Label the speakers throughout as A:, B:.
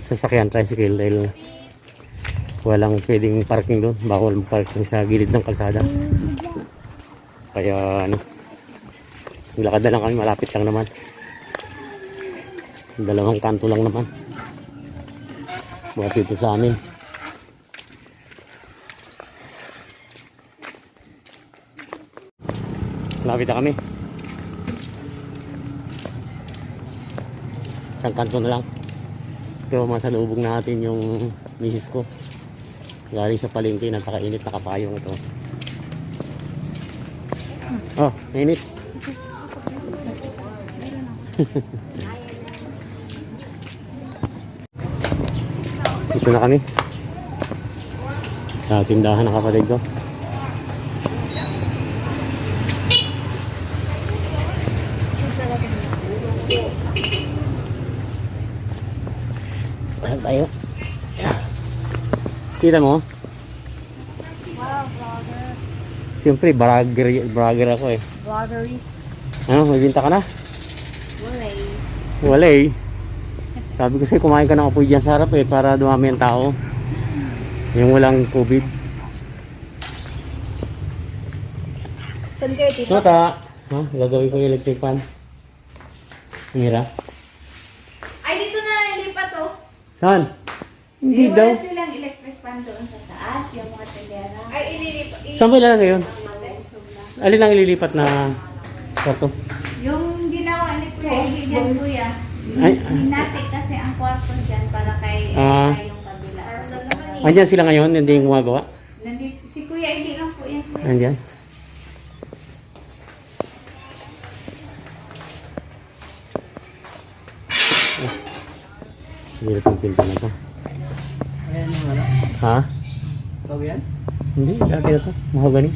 A: sasakyan, tricycle, dahil walang pwedeng parking doon. Bawal parking sa gilid ng kalsada. Kaya ano, lakad na lang kami, malapit lang naman. Dalawang kanto lang naman. Buhat dito sa amin. Malapit na kami. Isang kanto na lang. Pero masalubong natin yung misis ko. Galing sa palengke, napakainit na kapayong ito. Oh, mainit. Dito na kami. Sa tindahan ng kapatid ko. Tayo. Kita mo?
B: Wow, vlogger.
A: Siyempre, vlogger ako eh.
B: Vloggerist.
A: Ano, may binta ka na?
B: Walay.
A: Wala eh. Sabi ko sa'yo, kumain ka ng apoy dyan sa harap eh, para dumami ang tao. Yung walang COVID.
B: Saan kayo, tito?
A: Tota! Ha? Gagawin ko yung electric fan. Mira.
B: Ay, dito na nilipat oh.
A: Saan? Hindi daw.
C: Wala silang electric fan doon sa taas, yung mga telera.
B: Ay, ililipat.
A: Saan ba ilalagay yun? Alin ang ililipat na kwarto?
C: Yung ginawa ni Kuya, hindi dyan Kuya.
A: Ay,
C: Hinatik kasi ang kwarto dyan para kay
A: Ah.
C: yung kabila.
A: andyan sila ngayon, hindi yung gumagawa.
C: Nandito, si Kuya, hindi lang po yan Kuya.
A: Andyan. Hindi na itong pinto na ito.
D: Ayan yung ano?
A: Ha?
D: Ikaw yan?
A: Hindi, dati na ito. Mahogany.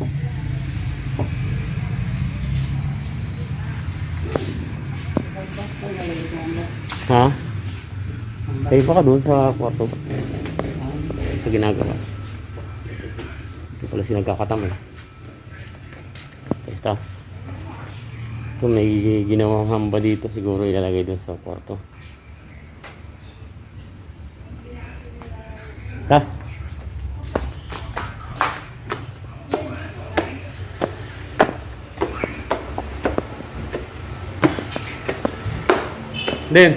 A: Ha? Kayo pa ka doon sa kwarto. Sa ginagawa. Ito pala sinagkakatam eh. Tapos ito may ginawang hamba dito. Siguro ilalagay doon sa kwarto. Ha? Din.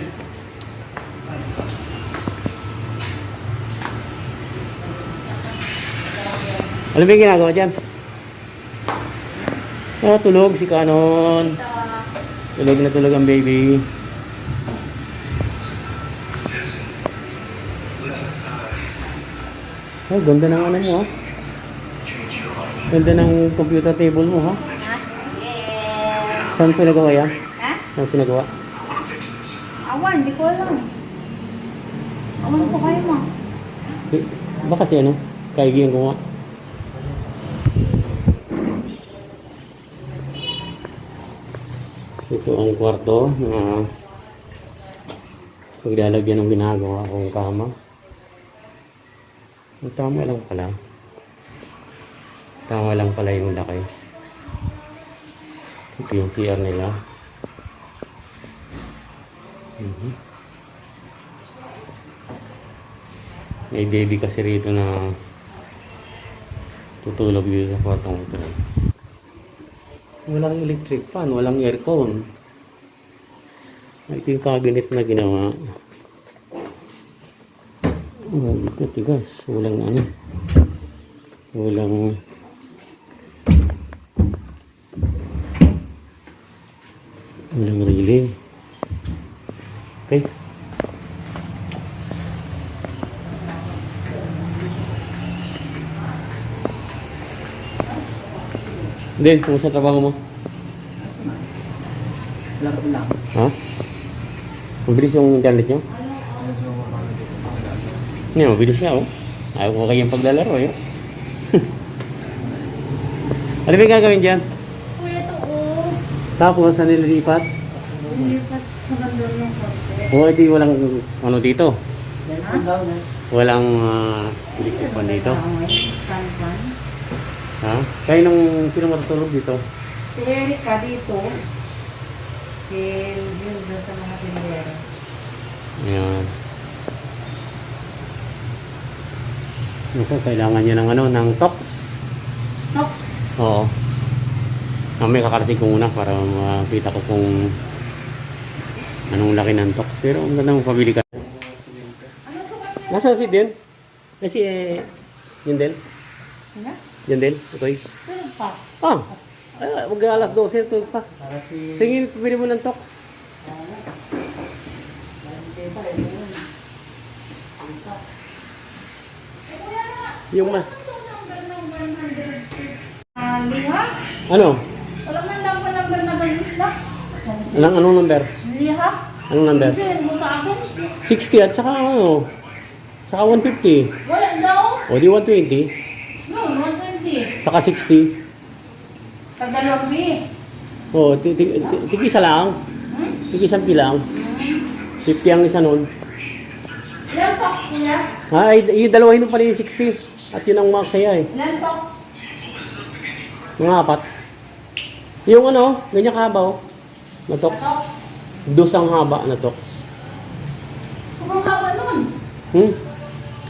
A: Ano ba yung ginagawa dyan? Ah, tulog si Kanon. Tulog na tulog ang baby. Oh, ganda ng ano mo ha. Ganda ng computer table mo ha.
B: Yes.
A: Saan pinagawa yan?
B: Ha?
A: Saan pinagawa?
B: Awan, di ko alam. Awan ko kayo mo.
A: Eh, baka si ano? Kaigihan ko nga. Ito ang kwarto na paglalagyan ng ginagawa kong kama. Ang tama lang pala. Tama lang pala yung laki. Ito yung CR nila. May baby kasi rito na tutulog dito sa kwartong ito. Walang electric fan, walang aircon. Ito yung cabinet na ginawa. Oh, tigas. Walang ano. Walang railing. Okay. Then, kumusta trabaho mo?
D: Laro lang.
A: Ha? Mabilis yung internet nyo? Hindi, mabilis nga oh. Ayaw ko kayong paglalaro eh. Ano ba yung gagawin dyan?
C: Kuya, to oh.
A: Tapos, saan nililipat?
C: Lipat sa bandol ng konti.
A: O, di walang ano dito.
D: Yan ang daw na.
A: Walang electric fan dito.
C: Fan.
A: Ha? Kaya nung sino matutulog dito?
C: Si Erika dito. Si Hilda sa mga tindera.
A: Ayan. Okay, kailangan niya ng ano, ng tox.
B: Nox.
A: Oo. May kakarating ko muna para makita ko kung anong laki ng tox. Pero ang ganda mong pabili ka. Nasaan si Den? Si yun din?
B: Ano?
A: Yun din? Ito'y?
B: Tulog pa.
A: Ah! Ay, wag alas 12, ito pa.
D: Para si...
A: Sige, pabili mo ng tox. Yung ma...
B: Liha?
A: Ano?
B: Wala man lang pa number na balis na.
A: Anong number?
B: Liha?
A: Anong number?
B: Send mo sa akin.
A: 60 at saka ano? Saka 150.
B: Wala daw.
A: O di 120.
B: No, 120.
A: Saka 60.
B: Tagalog mi.
A: O, tig-isa lang. Tig-isang pilang. 50 ang isa nun.
B: Ilan talk niya?
A: Ay, yung dalawahin mo pala yung 60. At yun ang mark sa'yo eh.
B: Ilan talk?
A: Mga apat. Yung ano, ganyan kahaba oh. Na tox.
B: Talk?
A: Dosang haba na tox.
B: Sobrang haba nun.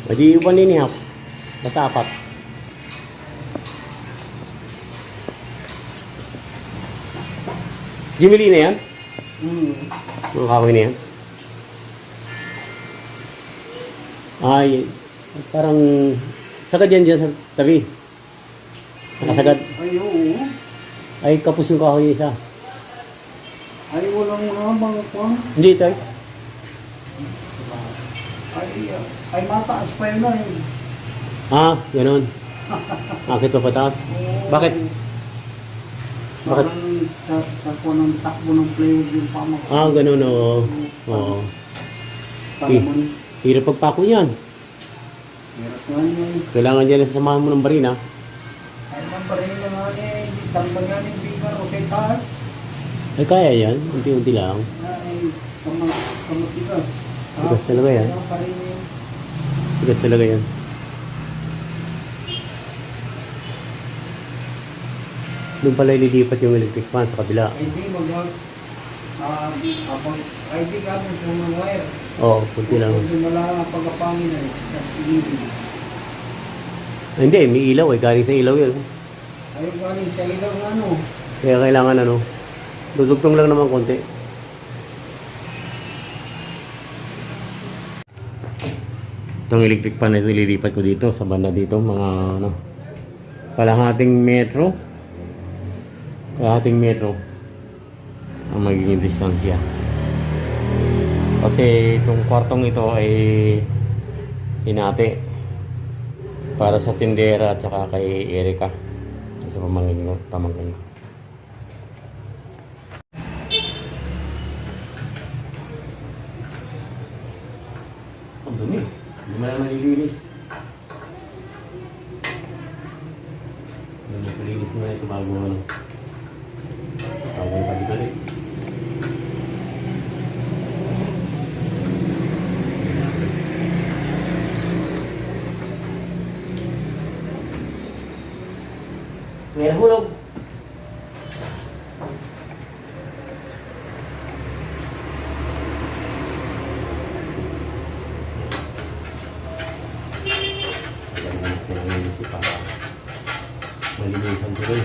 A: O di 1.5. Basta apat. Jimmy na yan? Mga kahoy na yan? Ay, parang sagad yan dyan sa tabi. Nakasagad.
D: Ay, oo.
A: Ay, kapos yung kahoy isa.
D: Ay, walang habang pang.
A: Hindi ito eh.
D: Ay, mataas pa yun na eh.
A: Ah, ganun. Akit pa pataas. Bakit? Bakit?
D: Parang sa ng takbo ng plywood yung pama ko.
A: Ah, ganun oo. Oo.
D: Tamon.
A: Hirap pagpako yan.
D: Hirap nga yun.
A: Kailangan dyan sasamahan mo ng barina.
D: Ay, namparin na nga eh. Tambal nga ng bigar o kay taas.
A: Ay, kaya yan. Unti-unti lang.
D: Ay, kamatigas.
A: Tigas talaga yan.
D: Namparin yun.
A: Tigas talaga yan. Doon pala ililipat yung electric fan sa kabila.
D: Ay, di mag- ay, di ka mo kung ng wire.
A: Oo, kunti lang.
D: Kung wala ang pagkapangin ay sa ilibig.
A: Ay, hindi, may ilaw eh. Galing sa ilaw yun.
D: Ay, galing sa ilaw ng ano.
A: Kaya kailangan ano. Dudugtong lang naman konti. Itong electric fan na ito, ililipat ko dito sa banda dito. Mga ano. Kalahating metro. Kalahating metro. Ang magiging distansya. Kasi itong kwartong ito ay hinati para sa tindera at saka kay Erika. Sa pamangkin ko. Ang dumi. Hindi mo na malilinis. Nagpalinis mo na ito bago ano. Bago yung pagkalik. Ngayon hulog. Kailangan isip para malinisan ko rin.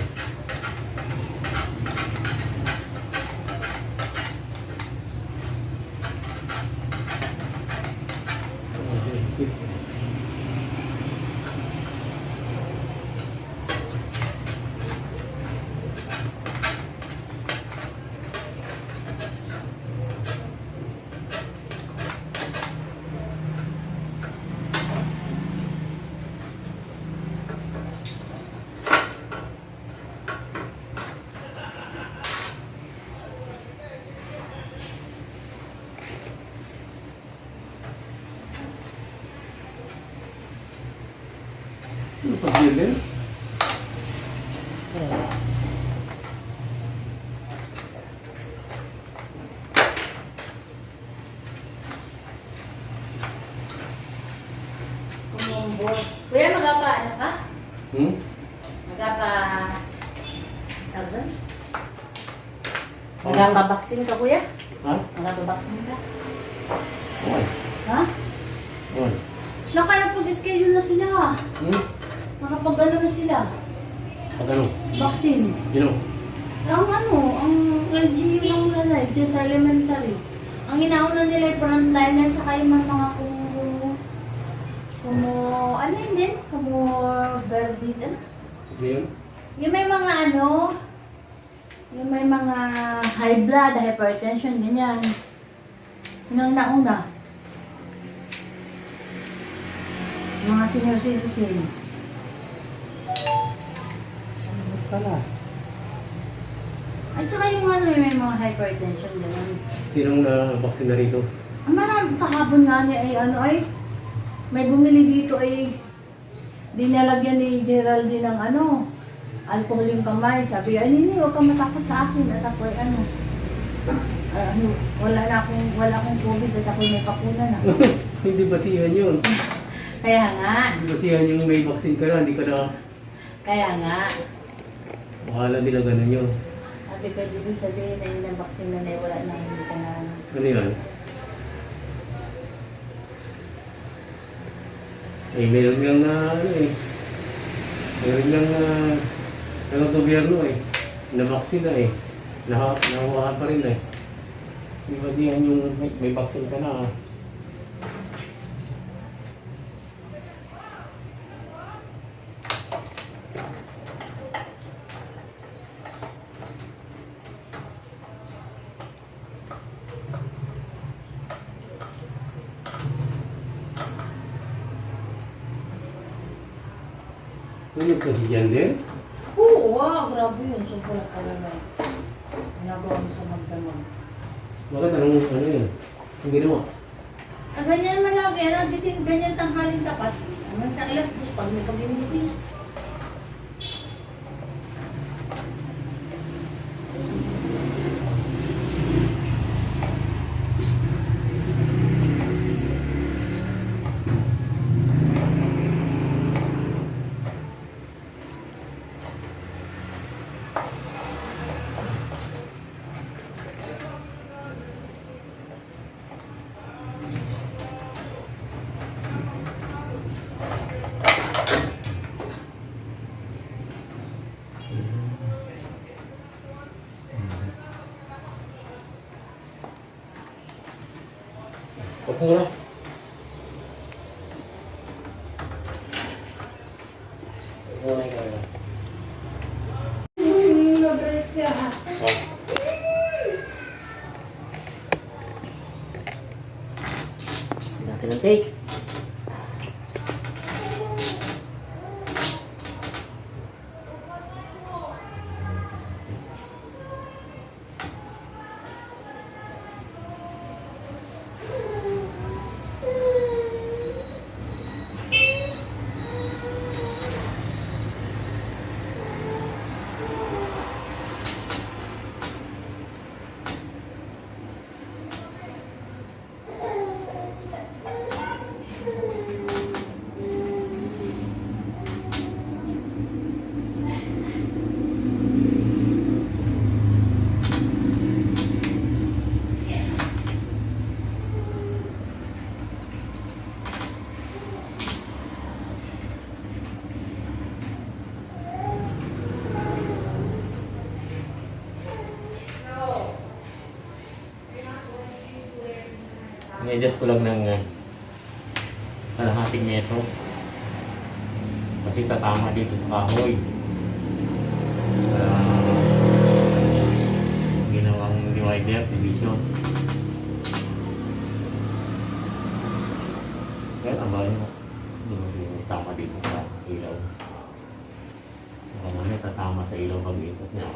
A: Ano pa din?
B: Kuya, magapa ano ka? Magapa... Thousand? Magapa-vaccine ka, kuya?
A: Ha?
B: Magapa-vaccine ka?
A: Okay.
B: Ha?
A: Okay.
B: Nakapag-schedule na sila.
A: Hmm?
B: Nakapag-ano na sila.
A: Pag ano?
B: Vaccine.
A: Yun o.
B: Ang LGU ng nanay, just elementary. Ang inauna nila yung frontliner sa kayo mga ano yun din? Verdid, ano?
A: Ano yun?
B: Yung may mga ano, yung may mga high blood, hypertension, ganyan. Yun ang nauna. Mga senior citizen.
A: Saan pala?
B: At saka yung ano, yung may mga hypertension, gano'n.
A: Sinong na-vaccine na rito?
B: Ang marami kahapon nga niya ay ano ay, may bumili dito ay dinalagyan ni Geraldine ng ano, alcohol yung kamay. Sabi, ay nini, huwag kang matakot sa akin. At ako ay ano, wala akong COVID at ako may bakuna na.
A: Hindi basihan yun.
B: Kaya nga,
A: Hindi basihan yung may vaccine ka na, hindi ka na...
B: kaya nga.
A: Bahala nila ganun yun.
B: Sabi ko, di ko sabihin na yun ang vaccine na wala na, hindi ka na.
A: Ano yan? Eh, meron ngang ano eh. Meron ngang gobyerno eh. Na-vaccine na eh. Nahawakan pa rin eh. Hindi ba siyan yung may vaccine ka na ah. Tulog kasi dyan din?
B: Oo, grabe yun. Sobrang talaga. Ginagawa mo sa magdamag.
A: Bakit ano yun? Ang ginawa?
B: Ganyan man lagi, gising, ganyan tanghaling tapat. Ano sa ilas dos pag may pagigising.
A: Opo na. Okay kaya. Oh. Natin ang take. I-adjust ko lang ng kalahating metro kasi tatama dito sa kahoy. Ginawang divider, division. Kaya tambahin mo. Hindi tama dito sa ilaw. Baka naman tatama sa ilaw pag ikot niya.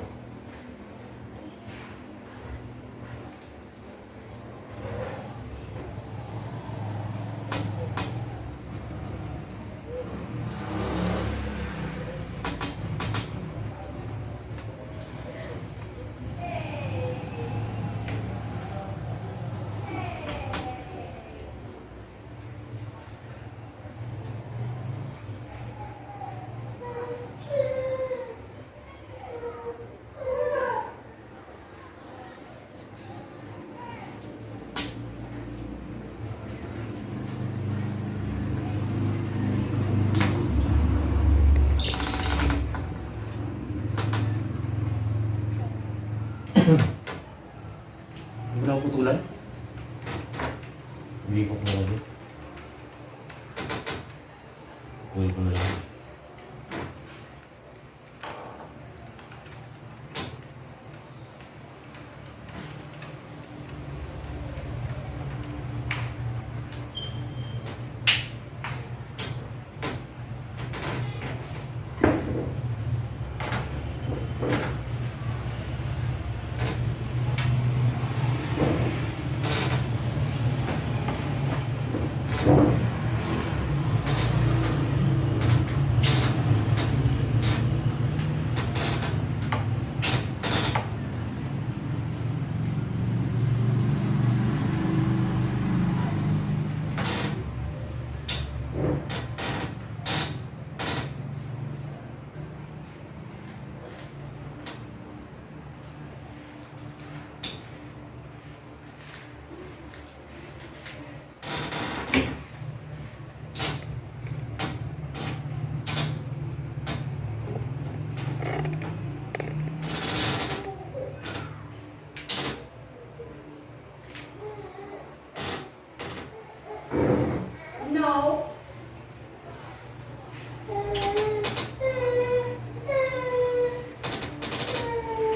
C: No.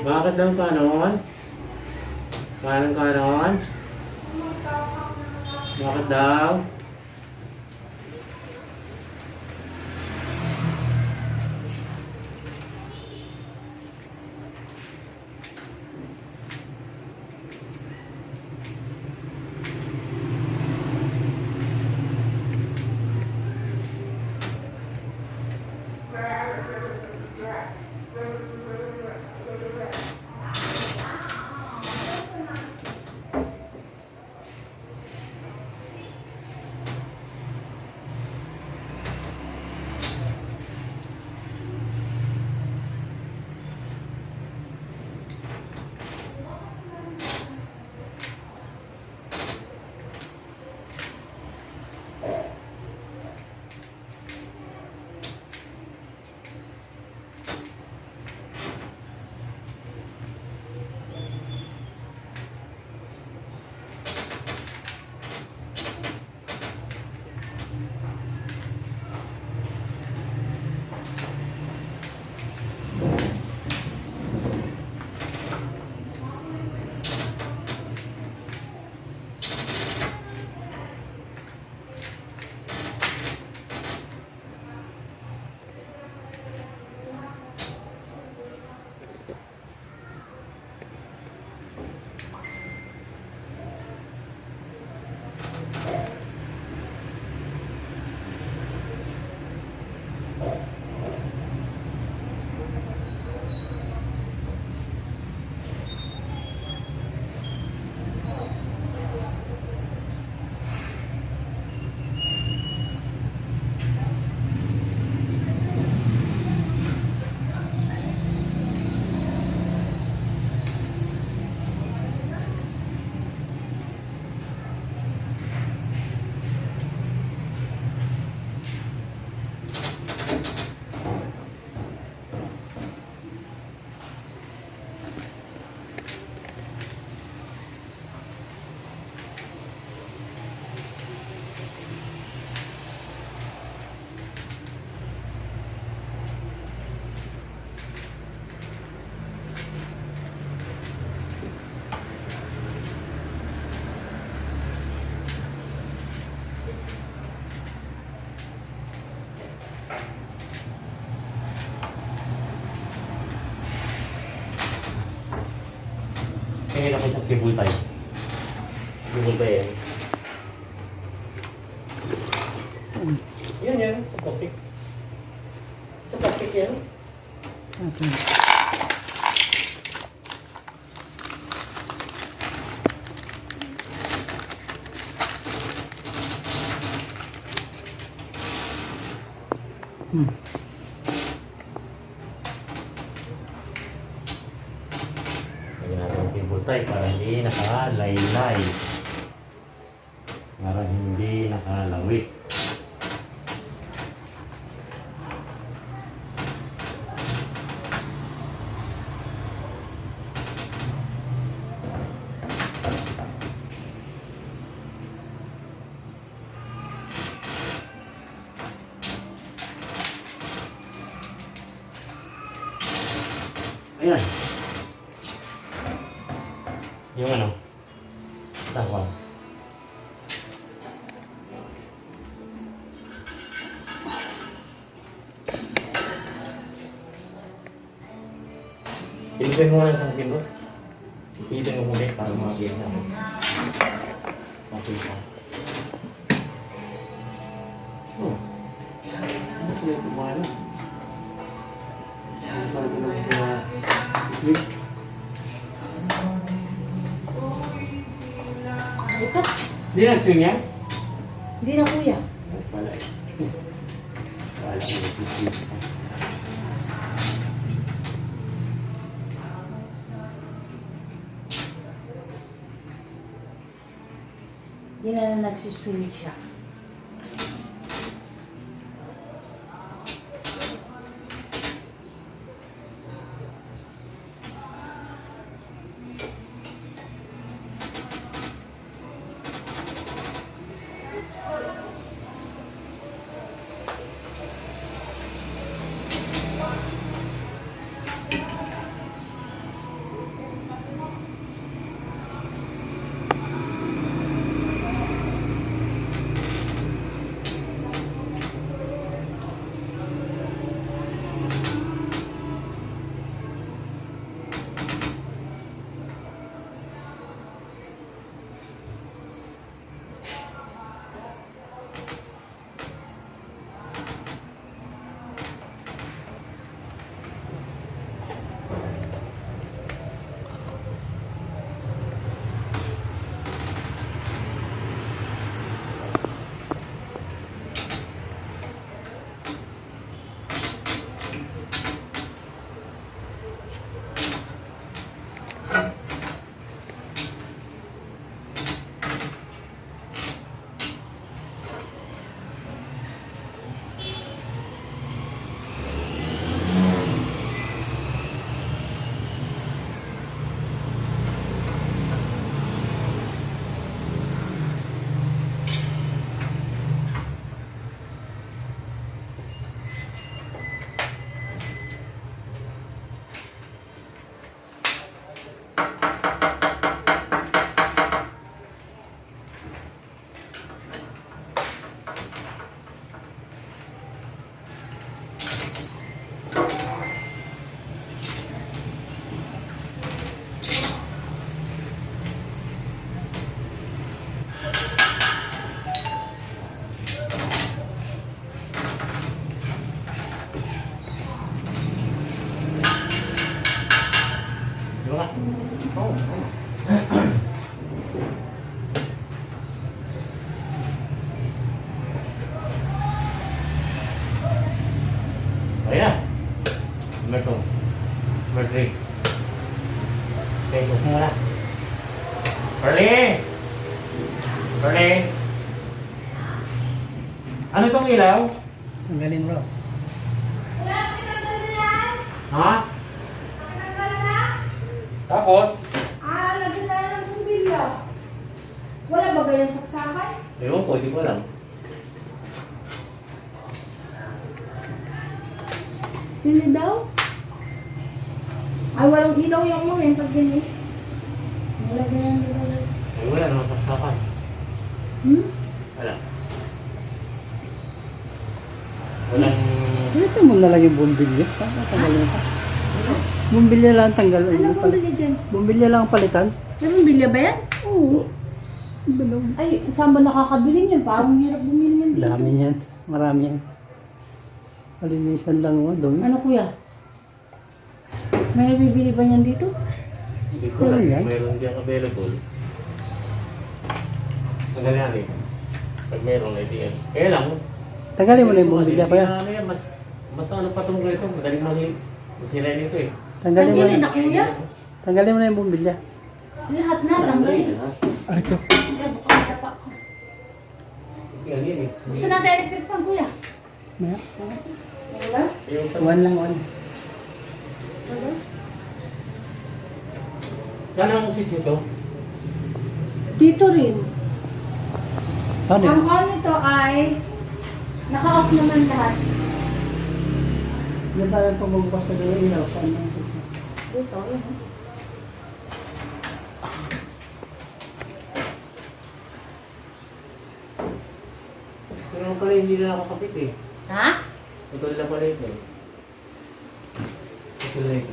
A: Bakit daw kanon? Kanon? Bakit daw? Tingin naman sa cable tie. Cable tie yan. Yan. Sa plastic. Sa plastic yan.
B: Okay.
A: Lagyan natin ang cable tie para hindi nakalaylay. Para hindi nakalawit. Ayan. Yung ano? Sakwa. Pilitin mo lang sa akin, bro. Pilitin mo muli para makakita mo. Makita. Oh. Ano sila ito mga ano? Ano pa ito lang sa sleep?
B: Ito?
A: Hindi na swing yan?
B: Hindi na kuya.
A: Ay, pala eh. Pala ko sleep ka.
B: Hindi na nagsiswing siya.
A: Di ba? Oo. Ayan. Number 2. Number 3. Okay, gusto mo na. Perli! Perli! Ano itong ilaw?
D: Ang galing bro.
A: Ha? Tapos?
B: Lagyan na lang ng bumbilya. Wala ba gayang saksakan?
A: Ewan ko, hindi ko alam.
B: Dili daw? Ay, walang ilaw yung mga yung pag ganyan. Wala ganyan.
A: Ay, wala naman saksakan.
B: Hmm?
A: Wala. Walang...
D: Ito mo na lang yung bumbilya. Tanggalin pa. Bumbilya lang tanggal.
B: Ano bumbilya dyan?
D: Bumbilya lang ang palitan.
B: May bumbilya ba yan?
D: Oo. Bilog.
B: Ay, saan ba nakakabili niyan? Parang hirap bumili niyan dito.
D: Dami yan. Marami yan. Palinisan lang mo. Doon.
B: Ano kuya? May nabibili ba niyan dito?
A: Hindi ko alam.
D: Ano yan?
A: Mayroon diyang available. Ang ganyan eh. Pag mayroon, hindi yan. Kaya lang.
D: Tanggalin mo na yung bumbilya ko yan.
A: Ano yan, mas ano pa itong ganito. Madaling masira nito eh.
D: Tanggalin mo
B: Tanggalin
D: na.
B: na kuya.
D: Tanggalin mo na yung bumbilya.
B: Lahat na, tanggalin.
D: Ah, ito.
B: Kaya bukang pa.
A: Yan yun eh.
B: Buksan natin electric fan kuya.
D: Maya.
B: Wala?
A: Yung sa...
D: One lang, one.
B: Wala?
A: Saan ang switch ito?
B: Dito rin.
D: Paano yun?
B: Ang on nito ay naka-off naman lahat.
D: Yung parang pagbubukas sa doon, ilaw. Saan lang ito?
B: Dito, yun.
A: Pero pala hindi na nakakapit eh.
B: Ha?
A: Ito lang pala ito eh. Ito lang ito.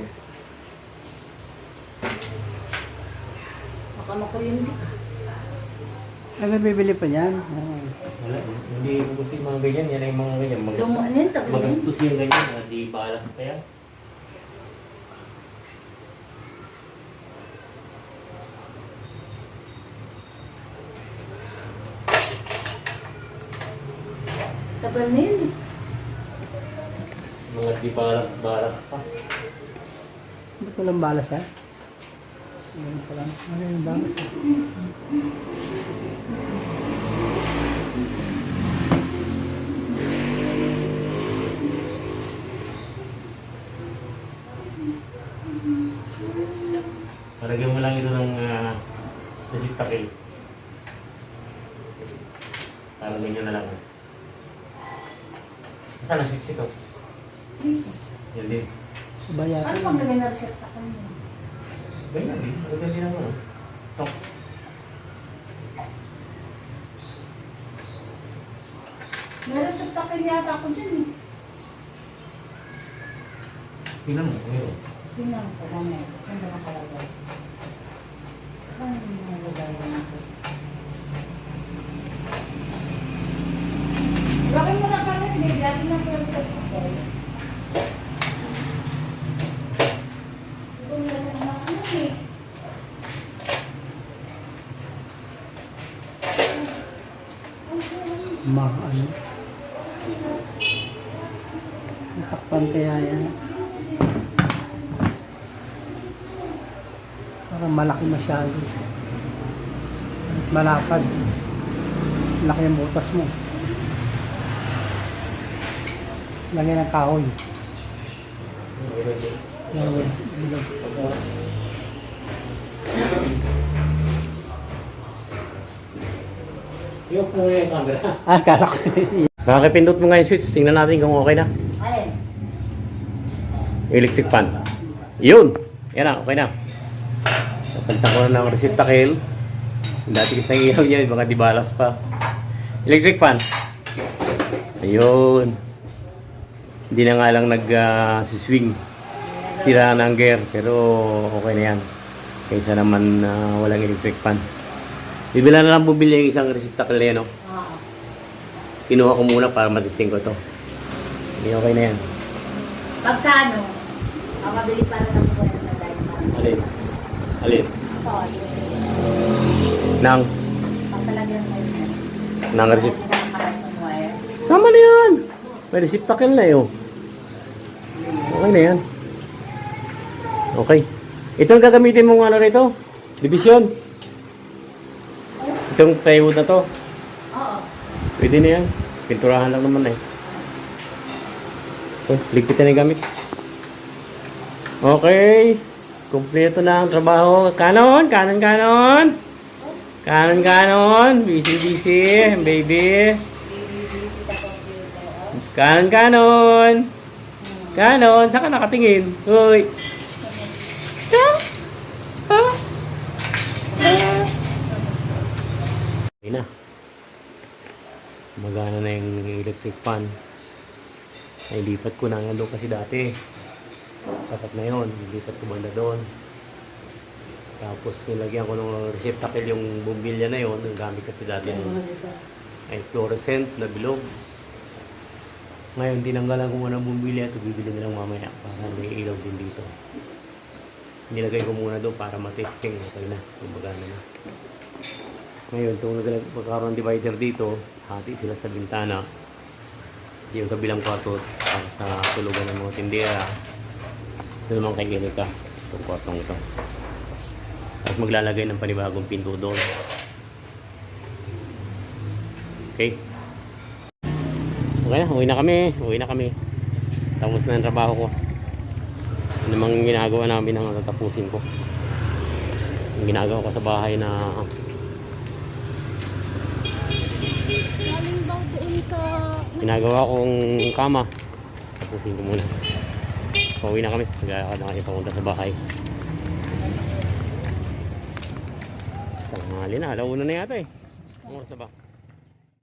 B: Baka makuryente.
D: Ay, may bibili pa niyan. Ah.
A: Wala, hindi ko gusto yung mga ganyan. Yan ay mga ganyan.
B: Lumaan yan, tagal yan.
A: Magastos yung ganyan. Hindi balas pa yan.
B: Tagal na yun eh.
A: Mga di balas pa.
D: Ba't walang balas ha? Ano pa lang? Ano yung balas ha?
A: Palagyan mo lang ito ng desinfectant. Parang ganyan na lang. Saan ang switch ito?
B: Please.
A: Yan din.
D: Bayan.
B: Ano pang lagay na resepta ko niya?
A: Ganyan din. Madali naman. Tok.
B: May resepta ko yata ako dyan eh.
A: Tingnan mo. Ngayon.
B: Tingnan ko mamaya. Saan ba nakalagay? Ano yung nalagay na ako? Bakit mo na pala si Baby? Atin na ko yung resepta ko. Bumili na ako eh.
D: Ano? Natakpan kaya yan. Parang malaki masyado. At malapad. Laki ang butas mo. Lagyan ng kahoy. Yan, bilog.
A: Yung po yung camera.
D: Ah, kala ko.
A: Makakipindot mo nga yung switch. Tingnan natin kung okay na.
B: Alin?
A: Electric fan. Yun! Yan na, okay na. Napalitan ko na ng receptacle. Dati kasi ang ilaw niya, mga dibalas pa. Electric fan. Ayun. Hindi na nga lang nag-swing. Sira na ang gear, pero okay na yan. Kaysa naman walang electric fan. Bibila na lang bumili yung isang receptacle na yan, no?
B: Oo.
A: Kinuha ko muna para matesting ko to. Hindi okay na yan.
B: Pagkano? Makabili para ng buwan na dahil parang.
A: Alin? Alin?
B: Ito, yung
A: Nang?
B: papalagyan mo yun.
A: Nang receipt.
B: Hindi na makarang wire.
A: Tama na yan. May receptacle na yun. Okay na yan. Okay. Ito ang gagamitin mong ano rito? Division. Itong plywood na to.
B: Oo.
A: Pwede na yan. Pinturahan lang naman eh. Okay, ligpit na yung gamit. Okay. Kompleto na ang trabaho. Kanon, kanon, kanon. Kanon, kanon. Busy, busy. Baby. Kanon, kanon. Kanon. Saan ka nakatingin? Uy. Okay na. Magana na yung electric fan. Ay, lipat ko na. Yan doon kasi dati. Tapat na yun. Lipat ko banda doon. Tapos nilagyan ko ng receptacle yung bumbilya na yun. Ang gamit kasi dati yun. Ay, fluorescent na bilog. Ngayon, tinanggalan ko muna ng bumbilya. Ito bibili na lang mamaya para may ilaw din dito. Nilagay ko muna doon para matesting. Okay na. Kumagana na. Ngayon, itong pagkakaroon divider dito, hati sila sa bintana. Yung kabilang kwarto para sa tulugan ng mga tindera. Ito naman kay Erika. Itong kwartong ito. Tapos maglalagay ng panibagong pinto doon. Okay. Okay na, uwi na kami. Uwi na kami. Tapos na ang trabaho ko. Ano namang ginagawa namin ang tatapusin ko. Yung ginagawa ko sa bahay na
C: Galing daw doon sa...
A: ginagawa kong kama. Tapusin ko muna. Pauwi na kami. Maglalakad na kami papunta sa bahay. Tanghali na. Alauna na yata eh. Ang oras na ba?